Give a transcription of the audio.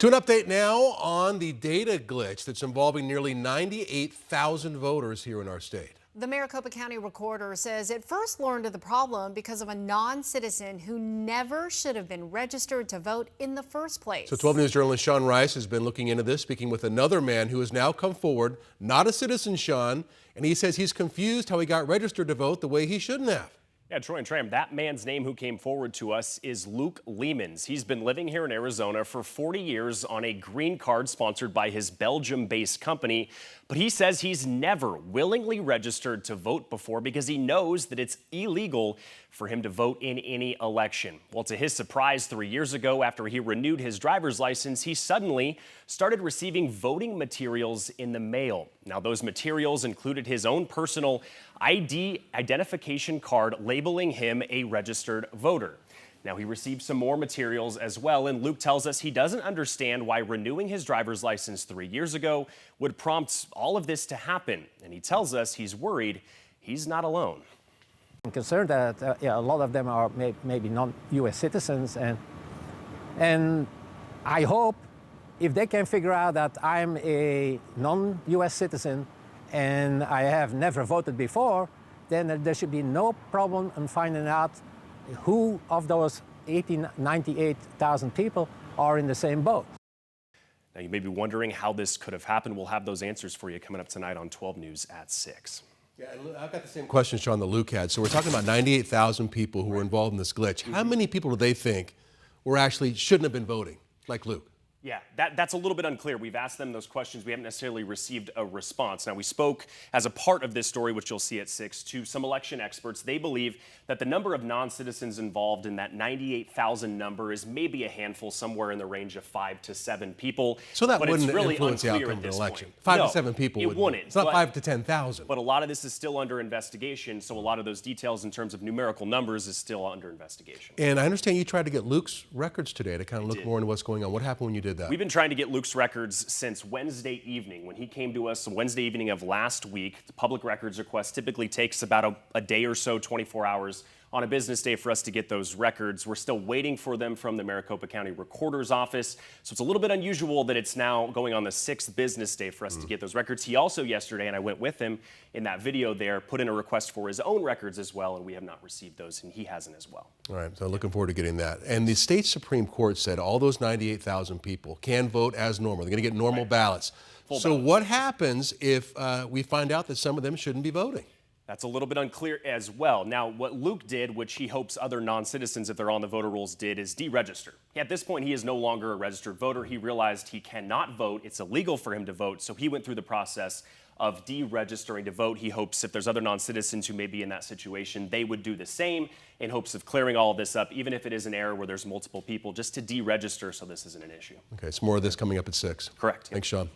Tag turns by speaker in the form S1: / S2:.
S1: To an update now on the data glitch that's involving nearly 98,000 voters here in our state.
S2: The Maricopa County recorder says it first learned of the problem because of a non-citizen who never should have been registered to vote in the first place.
S1: So 12 News journalist Sean Rice has been looking into this, speaking with another man who has now come forward, not a citizen, Sean, and he says he's confused how he got registered to vote the way he shouldn't have.
S3: Yeah, Troy and Tram, that man's name who came forward to us is Luke Leemans. He's been living here in Arizona for 40 years on a green card sponsored by his Belgium-based company. But he says he's never willingly registered to vote before because he knows that it's illegal for him to vote in any election. Well, to his surprise, 3 years ago, after he renewed his driver's license, he suddenly started receiving voting materials in the mail. Now, those materials included his own personal ID identification card labeling him a registered voter. Now, he received some more materials as well, and Luke tells us he doesn't understand why renewing his driver's license 3 years ago would prompt all of this to happen. And he tells us he's worried he's not alone.
S4: I'm concerned that a lot of them are maybe non-U.S. citizens, and I hope if they can figure out that I'm a non-U.S. citizen and I have never voted before, then there should be no problem in finding out who of those 98,000 people are in the same boat.
S3: Now, you may be wondering how this could have happened. We'll have those answers for you coming up tonight on 12 News at 6.
S1: Yeah, I've got the same question, Sean, that Luke had. So we're talking about 98,000 people who were involved in this glitch. How many people do they think were actually shouldn't have been voting, like Luke?
S3: Yeah, that's a little bit unclear. We've asked them those questions. We haven't necessarily received a response. Now, we spoke as a part of this story, which you'll see at 6, to some election experts. They believe that the number of non-citizens involved in that 98,000 number is maybe a handful, somewhere in the range of 5 to 7 people.
S1: So that
S3: but
S1: wouldn't
S3: it's really
S1: influence the
S3: unclear
S1: outcome
S3: at
S1: of the
S3: this
S1: election.
S3: point.
S1: 5
S3: No,
S1: to 7 people
S3: it wouldn't.
S1: It's not 5 to 10,000.
S3: But a lot of this is still under investigation, so a lot of those details in terms of numerical numbers is still under investigation.
S1: And I understand you tried to get Luke's records today to kind of look more into what's going on. What happened when you did that?
S3: We've been trying to get Luke's records since Wednesday evening. When he came to us Wednesday evening of last week, the public records request typically takes about a day or so, 24 hours on a business day for us to get those records. We're still waiting for them from the Maricopa County Recorder's Office. So it's a little bit unusual that it's now going on the 6th business day for us to get those records. He also yesterday, and I went with him in that video there, put in a request for his own records as well, and we have not received those, and he hasn't as well.
S1: All right, so looking forward to getting that. And the state Supreme Court said all those 98,000 people can vote as normal. They're going to get normal ballots. So
S3: ballot.
S1: what happens if we find out that some of them shouldn't be voting?
S3: That's a little bit unclear as well. Now, what Luke did, which he hopes other non-citizens, if they're on the voter rolls, did, is deregister. At this point, he is no longer a registered voter. He realized he cannot vote. It's illegal for him to vote, so he went through the process of deregistering to vote. He hopes if there's other non-citizens who may be in that situation, they would do the same in hopes of clearing all of this up, even if it is an error where there's multiple people, just to deregister so this isn't an issue.
S1: Okay, so more of this coming up at 6.
S3: Correct.
S1: Thanks, Sean.